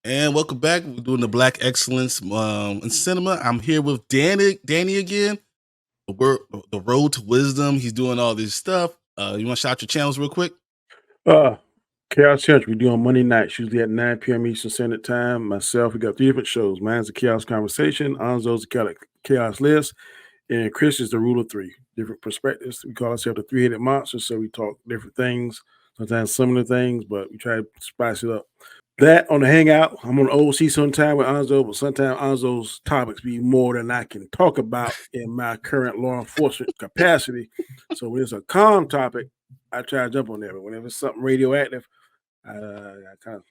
And welcome back. We're doing the Black Excellence in cinema. I'm here with Danny again. The road to wisdom. He's doing all this stuff. You want to shout your channels real quick? Uh, Chaos Central, we do on Monday nights, usually at 9 p.m. Eastern Standard Time. Myself, we got three different shows. Mine's the Chaos Conversation, Anzo's the Chaos List, and Chris is the Rule of Three. Different perspectives. We call ourselves the Three-Headed Monster, so we talk different things, sometimes similar things, but we try to spice it up. That on the Hangout, I'm on the OC sometime with Anzo, but sometimes Anzo's topics be more than I can talk about in my current law enforcement capacity. So when it's a calm topic, I try to jump on there. But whenever it's something radioactive, I kind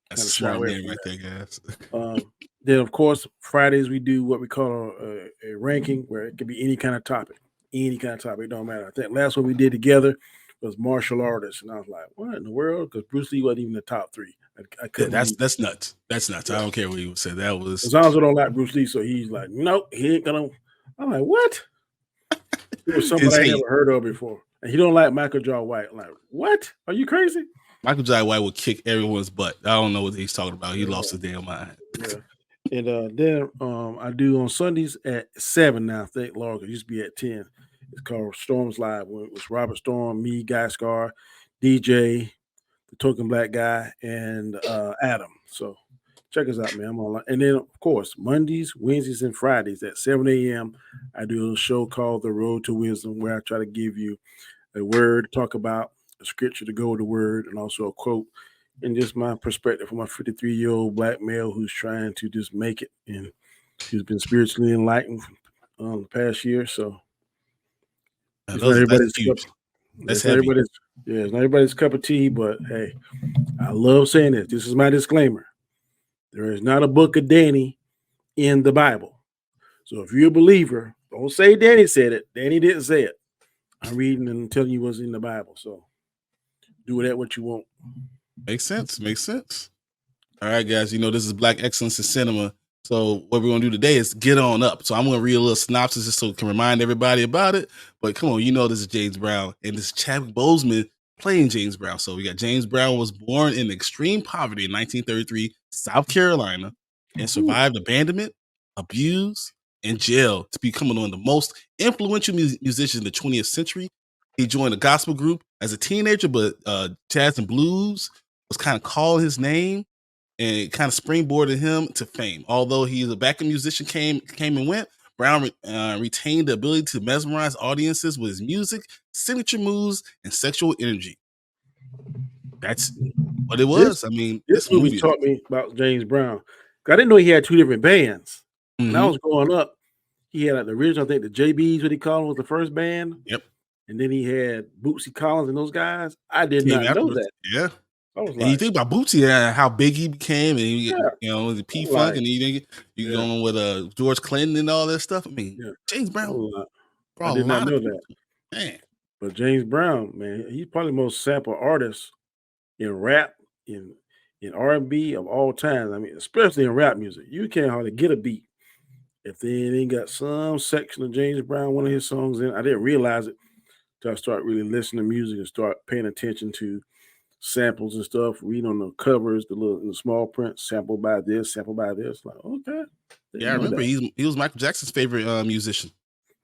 That's a of shy smart away man from right there, guys. that. Then of course Fridays we do what we call a ranking, where it can be any kind of topic, any kind of topic. It don't matter. I think last one we did together was martial artists, and I was like, what in the world? Because Bruce Lee wasn't even the top three. I Yeah, couldn't that's believe. that's nuts. That's nuts. I Yeah. don't care what you said. That was Alonzo don't like Bruce Lee, so he's like, nope, he ain't gonna. I'm like, what? It was somebody his I hate. never heard of before. And he don't like Michael Jai White. I'm like, what? Are you crazy? Michael Jai White would kick everyone's butt. I don't know what he's talking about. He Yeah, lost his damn mind. yeah. And then I do on Sundays at 7 now. Thank Lord, it used to be at 10. It's called Storms Live. When it was Robert Storm, me, Guy Scar, DJ, the token black guy, and Adam. So check us out, man. I'm online. And then of course, Mondays, Wednesdays, and Fridays at 7 a.m. I do a show called The Road to Wisdom, where I try to give you a word, talk about a scripture to go with the word, and also a quote. And just my perspective from a 53-year-old black male who's trying to just make it, and who's been spiritually enlightened the past year. So it's not That's everybody's cup. huge. That's It's not heavy. everybody's. Yeah, it's not everybody's cup of tea. But hey, I love saying this. This is my disclaimer. There is not a book of Danny in the Bible. So if you're a believer, don't say Danny said it. Danny didn't say it. I'm reading and telling you what's in the Bible. So do with that what you want. Makes sense. Makes sense. All right, guys. You know, this is Black Excellence in Cinema. So what we're gonna do today is get on up. So I'm gonna read a little synopsis just so we can remind everybody about it. But come on, you know this is James Brown and this is Chadwick Boseman playing James Brown. So we got James Brown was born in extreme poverty in 1933, South Carolina, and survived abandonment, abuse, and jail to become one of the most influential musicians in the 20th century. He joined a gospel group as a teenager, but jazz and blues was kind of calling his name and it kind of springboarded him to fame. Although he's a backing musician, came and went. Brown retained the ability to mesmerize audiences with his music, signature moves, and sexual energy. That's what it This was. I mean, this this movie movie. taught me about James Brown. I didn't know he had two different bands. When I Mm-hmm. was growing up, he had like the original, I think the JBs, what he called them, was the first band. Yep. And then he had Bootsy Collins and those guys. I did Came not know afterwards. that. Yeah. I was And you like, think about Bootsy, how big he became, and yeah. you know the P I'm Funk, like, and you yeah, going with George Clinton and all that stuff. I mean, yeah. James I Brown was like, I brought a did not lot of know people. that. Man, But James Brown, man, he's probably the most sampled artist in rap, in R&B of all time. I mean, especially in rap music. You can't hardly get a beat if they ain't got some section of James Brown, one of his songs in. I didn't realize it till I start really listening to music and start paying attention to samples and stuff, reading on the covers, the small print, sampled by this, sampled by this. Like, okay, yeah, I didn't know remember that. he was Michael Jackson's favorite musician.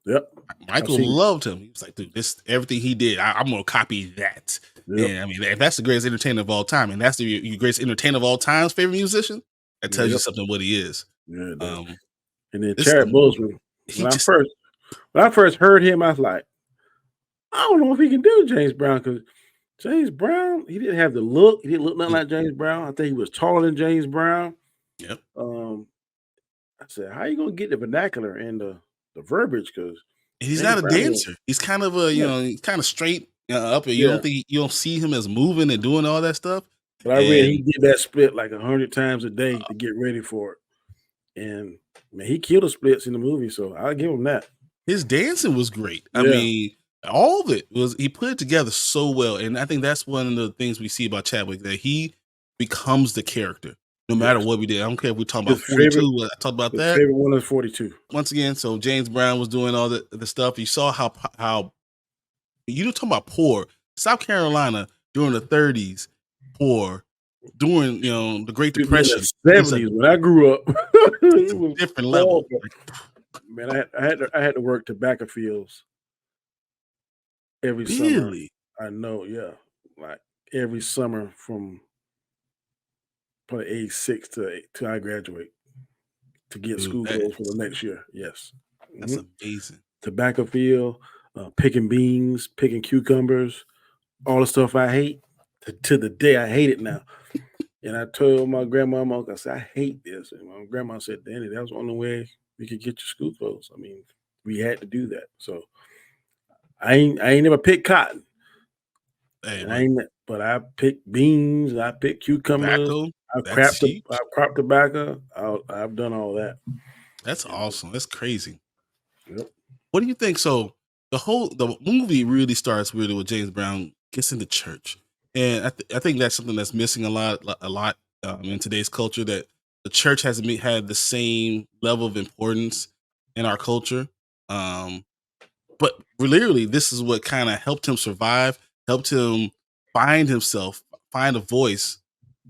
Yep, I've Michael seen it. loved him. He was like, dude, this everything he did, I'm gonna copy that. Yep, And I mean, if that's the greatest entertainer of all time, and that's the your greatest entertainer of all time's favorite musician, that tells you yep, something what he is. yeah, it does. Um, And then this Chadwick Boseman, he when I just first when I first heard him, I was like, I don't know if he can do James Brown, because James Brown, he didn't have the look. He didn't look nothing like James Brown. I think he was taller than James Brown. yep. Um, I said, how you gonna get the vernacular and the verbiage? Because And he's James not a Brown was, dancer. He's kind of a yeah, he's kind of straight up. And yeah. you don't see him as moving and doing all that stuff. But I read he And did that split like 100 times a day to get ready for it. And man, he killed the splits in the movie, so I'll give him that. his dancing was great. I Yeah, mean, all of it was he put it together so well, and I think that's one of the things we see about Chadwick, that he becomes the character no matter yes. what we did. I don't care if we're talking about His favorite 42. I talked about his that favorite one is 42. once again. So James Brown was doing all the stuff. You saw how you don't talk about poor South Carolina during the 30s, poor. during the Great During Depression. the It's a 70s when I grew up, it was different level. horrible. Man, I had to work tobacco fields every summer. Really? I know, yeah. Like every summer from probably age 6 to I graduate to get Dude, school clothes for the next year. Yes. that's Mhm. amazing. Tobacco field, picking beans, picking cucumbers, all the stuff I hate. To the day I hate it now. And I told my grandma, I said, I hate this. And my grandma said, Danny, that was the only way we could get your school clothes. I mean, we had to do that. So I ain't never picked cotton. Hey, And I but ain't but I picked beans, I picked cucumbers, tobacco, I've that's crapped the huge. I've cropped tobacco. I've done all that. That's And awesome. That's crazy. yep. What do you think? So the movie really starts really with James Brown gets into church, and I think that's something that's missing a lot in today's culture. That the church hasn't had the same level of importance in our culture. Um, but literally, this is what kind of helped him survive, helped him find himself, find a voice.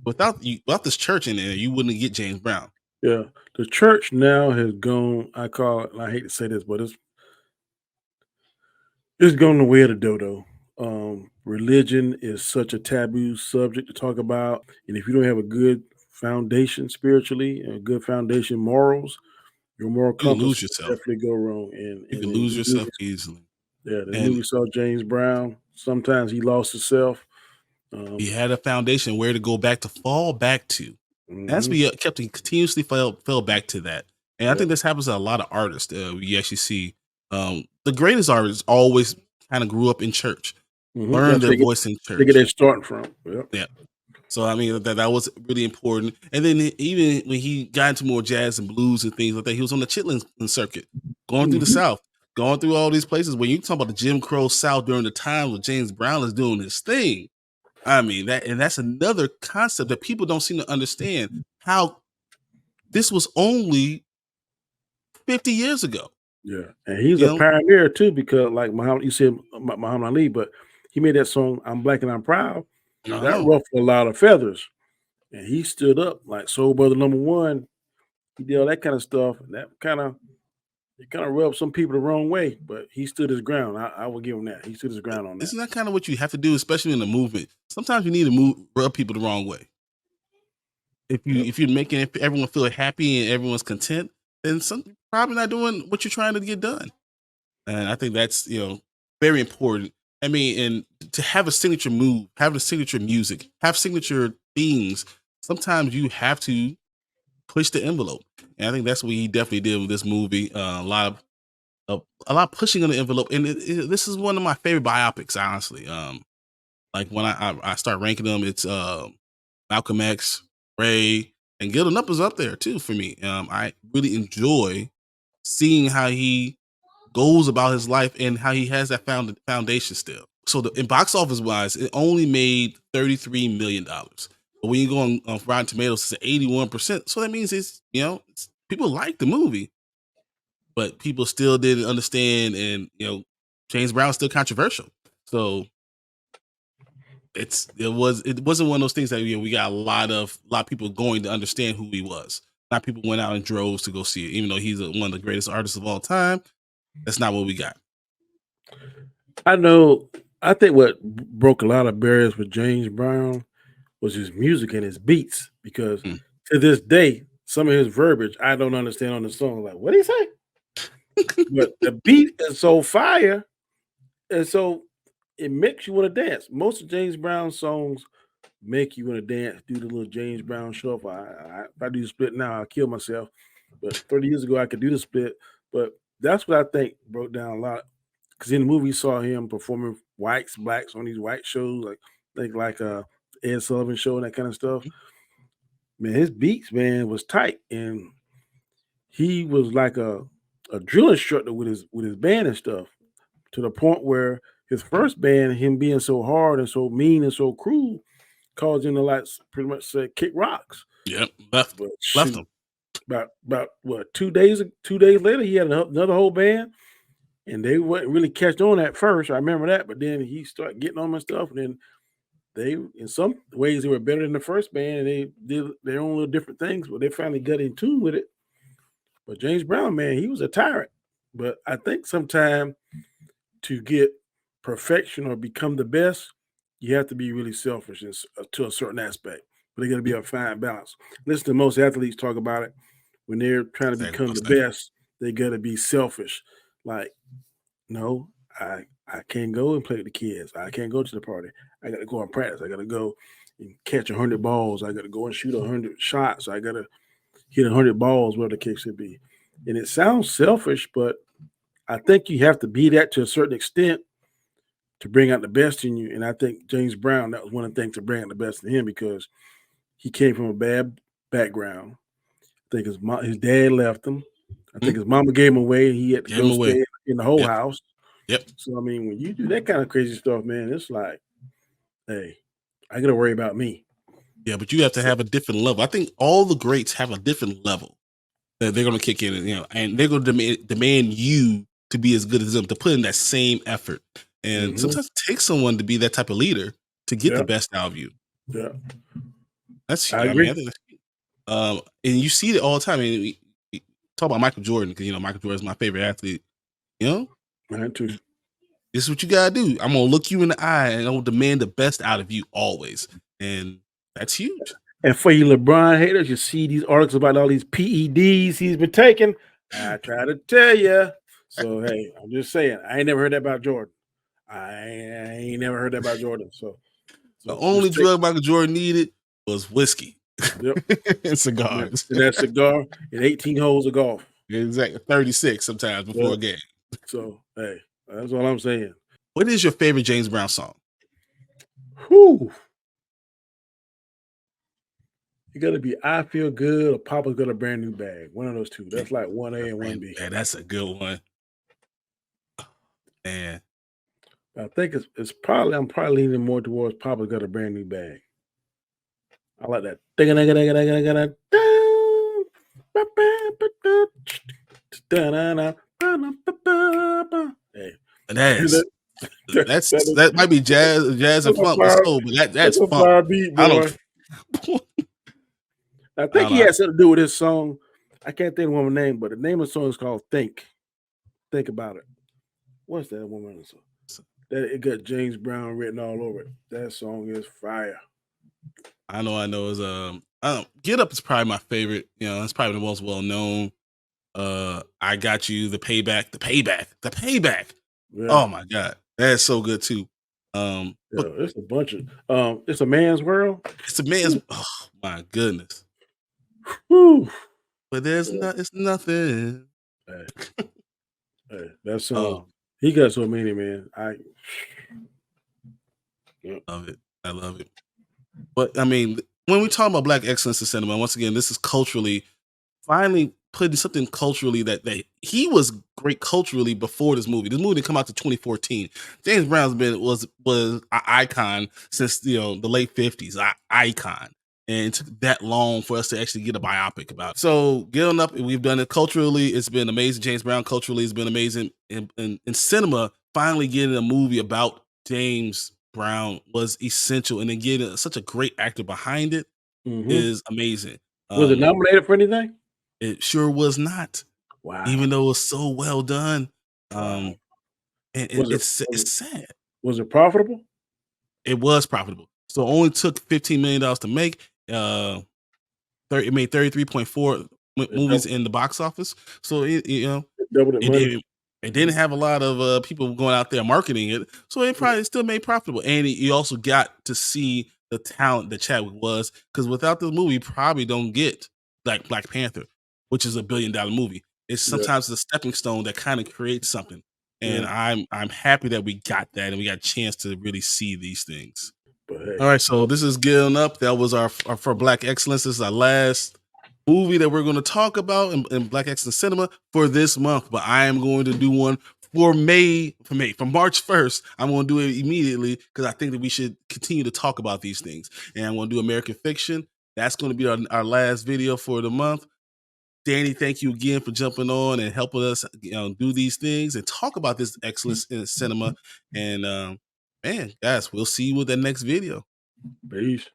Without this church in there, you wouldn't get James Brown. Yeah. The church now has gone, I call it, and I hate to say this, but it's gone the way of the dodo. Religion is such a taboo subject to talk about. And if you don't have a good foundation spiritually and a good foundation morals, your moral You can compass lose will yourself. definitely go wrong. And You and can in lose this yourself movie, easily. yeah, this And movie saw James Brown. Sometimes he lost himself. he Um, had a foundation where to go back to fall back to. As mhm, we kept he continuously fell back to that, and I yep. think this happens to a lot of artists. We actually see the greatest artists always kind of grew up in church, learned That's their where voice in they get church. their starting from. Yep. Yeah, so I mean that was really important. And then even when he got into more jazz and blues and things like that, he was on the Chitlin circuit, going through the Mhm. South, going through all these places. When you talk about the Jim Crow South during the time when James Brown is doing his thing, I mean that's another concept that people don't seem to understand how this was only 50 years ago. Yeah, and he's You a know, pioneer too because, like Muhammad, you said Muhammad Ali, but he made that song "I'm Black and I'm Proud." I That know. ruffled a lot of feathers, and he stood up like Soul Brother Number One. He did all that kind of stuff, and that kind of rubbed some people the wrong way. But he stood his ground. I will give him that. He stood his ground on that. Isn't that kind of what you have to do, especially in the movement? Sometimes you need to rub people the wrong way. Yep. If you're making everyone feel happy and everyone's content, then probably not doing what you're trying to get done. And I think that's very important. I mean, and to have a signature move, have a signature music, have signature things. Sometimes you have to push the envelope, and I think that's what he definitely did with this movie. A lot pushing on the envelope, and this is one of my favorite biopics, honestly. Like when I start ranking them, it's Malcolm X, Ray, and Gilding Up is up there too for me. I really enjoy seeing how he goes about his life and how he has that foundation still. So in box office wise, it only made $33 million. But when you go on Rotten Tomatoes, it's 81%. So that means people like the movie, but people still didn't understand, and James Brown's still controversial. So it wasn't one of those things that we got a lot of people going to understand who he was. A lot of people went out in droves to go see it, even though he's one of the greatest artists of all time. That's not what we got. I know. I think what broke a lot of barriers with James Brown was his music and his beats because Mm. to this day, some of his verbiage I don't understand on the song. Like, what did he say? But the beat is so fire, and so it makes you want to dance. Most of James Brown's songs make you want to dance. Do the little James Brown shuffle. If I do the split now, I'll kill myself. But 30 years ago, I could do the split. But that's what I think broke down a lot. Because in the movie, you saw him performing whites, blacks on these white shows, like Ed Sullivan show and that kind of stuff. Man, his beats, man, was tight, and he was like a drill instructor with his band and stuff. To the point where his first band, him being so hard and so mean and so cruel, caused him to like pretty much say kick rocks. Yep, left But left shoot, him. about what 2 days later, he had another whole band, and they wouldn't really catch on at first. I remember that, but then he started getting on my stuff, and then they in some ways they were better than the first band, and they did their own little different things, but they finally got in tune with it. But James Brown, man, he was a tyrant. But I think sometimes to get perfection or become the best, you have to be really selfish to a certain aspect. But they got to be a fine balance. Listen to most athletes talk about it when they're trying to Exactly become what the I'm saying. best. They got to be selfish. Like, no, I can't go and play with the kids. I can't go to the party. I got to go and practice. I got to go and catch 100 balls. I got to go and shoot 100 shots. I got to hit 100 balls, whatever the case should be. And it sounds selfish, but I think you have to be that to a certain extent to bring out the best in you. And I think James Brown, that was one of the things to bring out the best in him because he came from a bad background. I think his dad left him. I think his mama gave him away. And he had to Gave him go away. stay in the whole Yep. house. Yep. So I mean, when you do that kind of crazy stuff, man, it's like, hey, I got to worry about me. Yeah, but you have to have a different level. I think all the greats have a different level that they're going to kick in, and they're going to demand you to be as good as them, to put in that same effort. And Mm-hmm. sometimes it takes someone to be that type of leader to get Yeah, the best out of you. yeah, That's, I I mean, agree. I think that's, and you see it all the time. I mean, we talk about Michael Jordan because Michael Jordan is my favorite athlete. Mine too. This is what you gotta do. I'm gonna look you in the eye and I'm gonna demand the best out of you always, and that's huge. And for you LeBron haters, you see these articles about all these PEDs he's been taking. I try to tell you. So hey, I'm just saying, I ain't never heard that about Jordan. I ain't never heard that about Jordan. So, The so only just take, drug Michael Jordan needed was whiskey yep, and and cigars. that cigar and 18 holes of golf. Exactly, 36 sometimes before Yep. a game. So hey, that's all I'm saying. What is your favorite James Brown song? Whew. You gotta be I feel good or Papa's got a brand new bag. One of those two. That's like 1A and 1B. Man, that's a good one. Man, I think it's probably I'm probably leaning more towards Papa's got a brand new bag. I like that. Hey, that's that that might be jazz and that's a funk with fire, soul, but that's that's a funk. fire beat, I don't. boy. I I think don't he know. had something to do with his song. I can't think of the woman's name, but the name of the song is called Think. Think about it. What's that woman's song? That it got James Brown written all over it. That song is fire. I know is Get Up is probably my favorite. It's probably the most well known. I Got You, the payback. Yeah, Oh my god, that's so good too. But yeah. It's a bunch of it's a man's world. it's a man's. Oh my goodness. Whew. But there's Yeah. not. It's nothing. Hey, hey, that Oh, song. He got so many, man. Yeah. love it. I love it. But I mean, when we talk about Black excellence in cinema, once again, this is culturally finally putting something culturally that he was great culturally before this movie. This movie didn't come out to 2014. James Brown's been was an icon since the late 50s. Icon. And it took that long for us to actually get a biopic about it. So getting up, we've done it culturally. It's been amazing. James Brown culturally has been amazing. In cinema, finally getting a movie about James Brown was essential. And then getting such a great actor behind it Hmm. is amazing. Was it Um, nominated for anything? it sure was not, Wow. even though it was so well done. Wow. Um, and Was it it's sad. was it profitable? It was profitable. So it only took $15 million to make. Uh, it made 33.4 It movies doubled, in the box office. So it doubled its it money. it didn't have a lot of people going out there marketing it, so it probably still made profitable. And you also got to see the talent that Chadwick was, because without this movie, you probably don't get like Black Panther, which is $1 billion movie. It's Yeah, sometimes the stepping stone that kind of creates something. And yeah. I'm happy that we got that and we got a chance to really see these things. But All hey, right, so this is Getting Up. That was our for Black Excellence. This is our last movie that we're going to talk about in Black Excellence Cinema for this month. But I am going to do one for March 1st. I'm going to do it immediately because I think that we should continue to talk about these things. And I'm going to do American Fiction. That's going to be our last video for the month. Danny, thank you again for jumping on and helping us do these things and talk about this excellence in cinema. And man, guys, we'll see you with the next video. Peace.